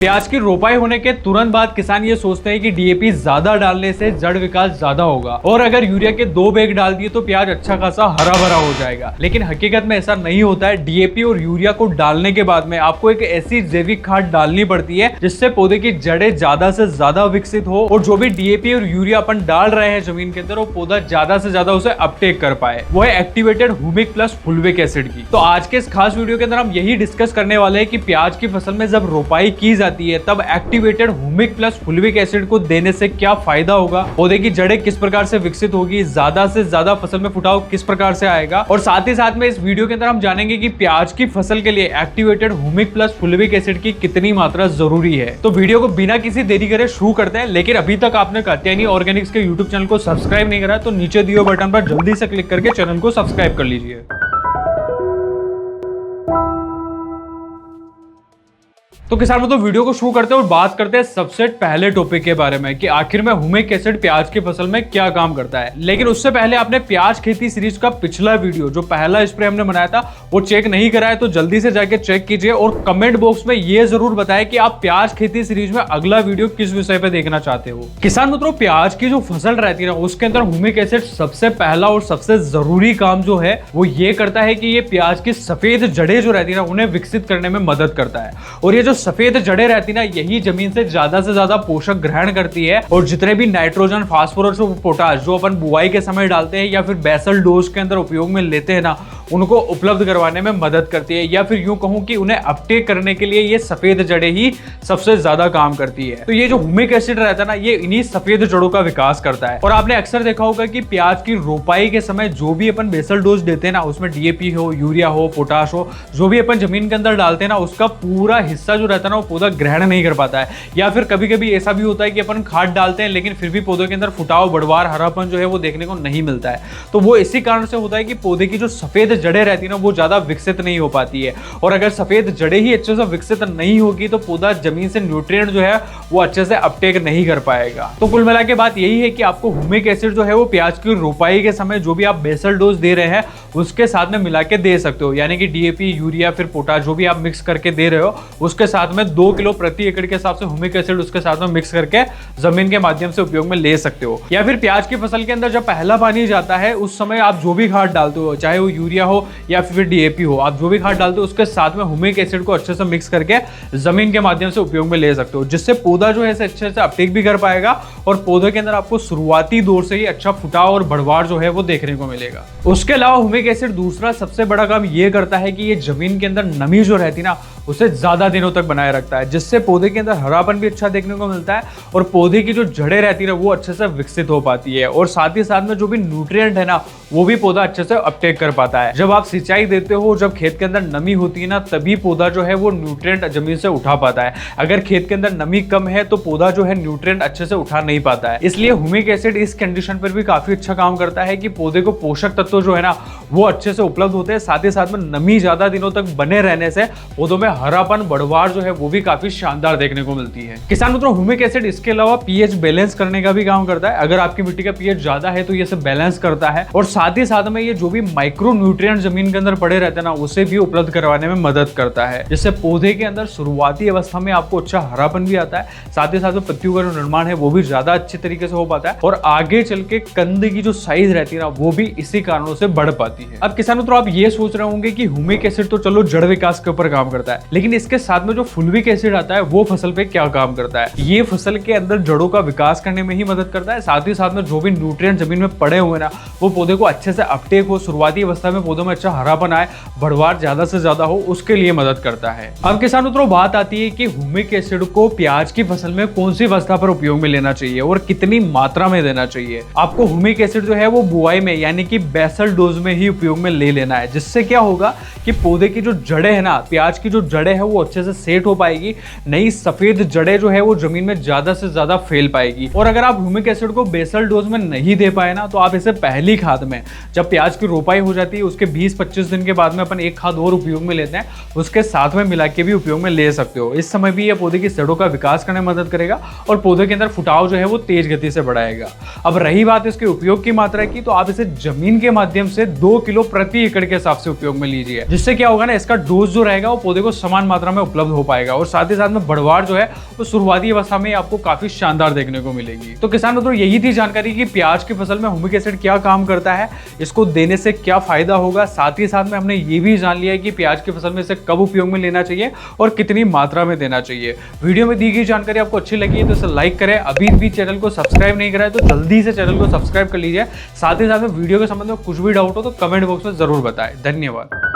प्याज की रोपाई होने के तुरंत बाद किसान ये सोचते हैं कि डीएपी ज्यादा डालने से जड़ विकास ज्यादा होगा और अगर यूरिया के 2 बैग डाल दिए तो प्याज अच्छा खासा हरा भरा हो जाएगा। लेकिन हकीकत में ऐसा नहीं होता है। डीएपी और यूरिया को डालने के बाद में आपको एक ऐसी जैविक खाद डालनी पड़ती है जिससे पौधे की जड़ें ज्यादा से ज्यादा विकसित हो और जो भी डीएपी और यूरिया अपन डाल रहे हैं जमीन के अंदर वो पौधा ज्यादा से ज्यादा उसे अपटेक कर पाए। वो है एक्टिवेटेड ह्यूमिक प्लस फुलविक एसिड की। तो आज के इस खास वीडियो के अंदर हम यही डिस्कस करने वाले हैं कि प्याज की फसल में जब रोपाई की जाती है तब एक्टिवेटेड ह्यूमिक प्लस फुलविक एसिड को देने से क्या फायदा होगा, पौधे की जड़ें किस प्रकार से विकसित होगी, ज्यादा से ज्यादा फसल में फुटाव किस प्रकार से आएगा और साथ ही साथ में इस वीडियो के अंदर हम जानेंगे कि प्याज की फसल के लिए एक्टिवेटेड ह्यूमिक प्लस फुलविक एसिड की कितनी मात्रा जरूरी है। तो वीडियो को बिना किसी देरी करे शुरू करते हैं। लेकिन अभी तक आपने कात्यायनी ऑर्गेनिक्स के यूट्यूब चैनल को सब्सक्राइब नहीं करा तो नीचे दिए बटन पर जल्दी से क्लिक करके चैनल को सब्सक्राइब कर लीजिए। तो किसान तो वीडियो को शुरू करते हैं और बात करते हैं सबसे पहले टॉपिक के बारे में कि आखिर में ह्यूमिक एसिड प्याज की फसल में क्या काम करता है। लेकिन उससे पहले आपने प्याज खेती सीरीज का पिछला वीडियो जो पहला स्प्रे हमने बनाया था वो चेक नहीं करा है तो जल्दी से जाके चेक कीजिए और कमेंट बॉक्स में ये जरूर बताएं कि आप प्याज खेती सीरीज में अगला वीडियो किस विषय पे देखना चाहते हो। किसान मित्रों, प्याज की जो फसल रहती है ना उसके अंदर ह्यूमिक एसिड सबसे पहला और सबसे जरूरी काम जो है वो ये करता है कि ये प्याज की सफेद जड़ें जो रहती है ना उन्हें विकसित करने में मदद करता है। और ये जो सफेद जड़ें रहती ना यही जमीन से ज्यादा पोषक ग्रहण करती है और जितने भी नाइट्रोजन, फास्फोरस और पोटाश जो अपन बुआई के समय डालते हैं या फिर बेसल डोज के अंदर उपयोग में लेते हैं ना उनको उपलब्ध करवाने में मदद करती है। या फिर यूं कहूं कि उन्हें अपटेक करने के लिए ये सफेद जड़ें ही सबसे ज्यादा काम करती है। तो ये जो ह्यूमिक एसिड रहता है ना ये इन्हीं सफेद जड़ों का विकास करता है। और आपने अक्सर देखा होगा कि प्याज की रोपाई के समय जो भी अपन बेसल डोज देते हैं ना उसमें डीएपी हो, यूरिया हो, पोटाश हो, जो भी अपन जमीन के अंदर डालते हैं ना उसका पूरा हिस्सा जो रहता है ना वो पौधा ग्रहण नहीं कर पाता है। या फिर कभी कभी ऐसा भी होता है कि अपन खाद डालते हैं लेकिन फिर भी पौधे के अंदर फुटाव, बढ़वार, हरापन जो है वो देखने को नहीं मिलता है। तो वो इसी कारण से होता है कि पौधे की जो सफेद जड़ें रहती है ना वो ज्यादा विकसित नहीं हो पाती है। और अगर सफेद जड़ें ही अच्छे से विकसित नहीं होगी तो पौधा जमीन से न्यूट्रिएंट जो है वो अच्छे से अपटेक नहीं कर पाएगा। तो कुल मिला के बात यही है कि आपको ह्यूमिक एसिड जो है वो प्याज की रोपाई के समय जो भी आप बेसल डोज दे रहे हैं उसके साथ में मिला के दे सकते हो। यानी कि डीएपी, यूरिया, फिर पोटाश जो भी आप मिक्स करके दे रहे हो उसके साथ में 2 किलो प्रति एकड़ के हिसाब से ह्यूमिक एसिड उसके साथ में मिक्स करके जमीन के माध्यम से उपयोग में ले सकते हो। या फिर प्याज की फसल के अंदर जब पहला पानी जाता है उस समय आप जो भी खाद डालते हो, चाहे वो यूरिया हो या फिर डीएपी हो, आप जो भी खाद डालते हो उसके साथ में ह्यूमिक एसिड को अच्छे से मिक्स करके जमीन के माध्यम से उपयोग में ले सकते हो, जिससे पौधा जो है अच्छे से अपटेक भी कर पाएगा और पौधे के अंदर आपको शुरुआती दौर से ही अच्छा फुटाव और बढ़वार जो है वो देखने को मिलेगा। उसके अलावा ह्यूमिक एसिड दूसरा सबसे बड़ा काम ये करता है कि ये जमीन के अंदर नमी जो रहती ना उसे ज्यादा दिनों तक बनाए रखता है, जिससे पौधे के अंदर हरापन भी अच्छा देखने को मिलता है और पौधे की जो जड़ें रहती है वो अच्छे से विकसित हो पाती है और साथ ही साथ में जो भी न्यूट्रिएंट है ना वो भी पौधा अच्छे से अपटेक कर पाता है। जब आप सिंचाई देते हो, जब खेत के अंदर नमी होती है ना तभी पौधा जो है वो न्यूट्रिएंट जमीन से उठा पाता है। अगर खेत के अंदर नमी कम है तो पौधा जो है न्यूट्रिएंट अच्छे से उठा नहीं पाता है। इसलिए ह्यूमिक एसिड इस कंडीशन पर भी काफी अच्छा काम करता है कि पौधे को पोषक तत्व जो है ना वो अच्छे से उपलब्ध होते हैं। साथ ही साथ में नमी ज्यादा दिनों तक बने रहने से पौधों में हरापन, बढ़वार जो है वो भी काफी शानदार देखने को मिलती है। किसान मित्रों, ह्यूमिक एसिड इसके अलावा पीएच बैलेंस करने का भी काम करता है। अगर आपकी मिट्टी का पीएच ज्यादा है तो ये सब बैलेंस करता है और साथ ही साथ में ये जो भी माइक्रो न्यूट्रिएंट जमीन के अंदर पड़े रहते हैं ना उसे भी उपलब्ध करवाने में मदद करता है, जिससे पौधे के अंदर शुरुआती अवस्था में आपको अच्छा हरापन भी आता है। साथ ही साथ में पत्तियों का जो निर्माण है वो भी ज्यादा अच्छे तरीके से हो पाता है और आगे चल के कंद की जो साइज रहती है ना वो भी इसी कारणों से बढ़ पाती है। अब किसान मित्रों, आप ये सोच रहे होंगे कि ह्यूमिक एसिड तो चलो जड़ विकास के ऊपर काम करता है, लेकिन इसके साथ में जो फुलविक एसिड आता है वो फसल पे क्या काम करता है। ये फसल के अंदर जड़ों का विकास करने में ही मदद करता है। साथ ही साथ में जो भी न्यूट्रिएंट जमीन में पड़े हुए ना वो पौधे को अच्छे से अपटेक हो, शुरुआती अवस्था में पौधों में अच्छा हरापन आए, बढ़वार ज्यादा से ज्यादा हो, उसके लिए मदद करता है। अब किसान मित्रों, बात आती है कि ह्यूमिक एसिड को प्याज की फसल में कौन सी अवस्था पर उपयोग में लेना चाहिए और कितनी मात्रा में देना चाहिए। आपको ह्यूमिक एसिड जो है वो बुआई में यानी कि बेसल डोज में ही उपयोग में ले लेना है, जिससे क्या होगा कि पौधे की जो जड़ें है ना, प्याज की जो जड़ें है वो अच्छे से सेट हो पाएगी, नई सफेद जड़ें जो है वो जमीन में ज्यादा से ज्यादा फैल पाएगी। और अगर आप ह्यूमिक एसिड को बेसल डोज में नहीं दे पाए ना तो आप इसे पहली खाद में, जब प्याज की रोपाई हो जाती है उसके 20-25 दिन के बाद में अपन एक खाद और उपयोग में लेते हैं, उसके साथ में मिला के भी उपयोग में ले सकते हो। इस समय भी यह पौधे की जड़ों का विकास करने में मदद करेगा और पौधे के अंदर फुटाव जो है वो तेज गति से बढ़ाएगा। अब रही बात इसके उपयोग की मात्रा की, तो आप इसे जमीन के माध्यम से 2 किलो प्रति एकड़ के हिसाब से उपयोग में लीजिए, जिससे क्या होगा ना, इसका डोज जो रहेगा वो पौधे को समान मात्रा में उपलब्ध हो पाएगा और साथ ही साथ में बढ़वार जो है वो शुरुआती अवस्था में आपको काफी शानदार देखने को मिलेगी। तो किसान मित्रों, यही थी जानकारी कि प्याज की फसल में ह्यूमिक एसिड क्या काम करता है, इसको देने से क्या फायदा होगा। साथ ही साथ में हमने ये भी जान लिया है कि प्याज की फसल में इसे कब उपयोग में लेना चाहिए और कितनी मात्रा में देना चाहिए। वीडियो में दी गई जानकारी आपको अच्छी लगी है तो इसे लाइक करें। अभी भी चैनल को सब्सक्राइब नहीं करा है तो जल्दी से चैनल को सब्सक्राइब कर लीजिए। साथ ही साथ में वीडियो के संबंध में कुछ भी डाउट हो तो कमेंट बॉक्स में जरूर बताएं। धन्यवाद।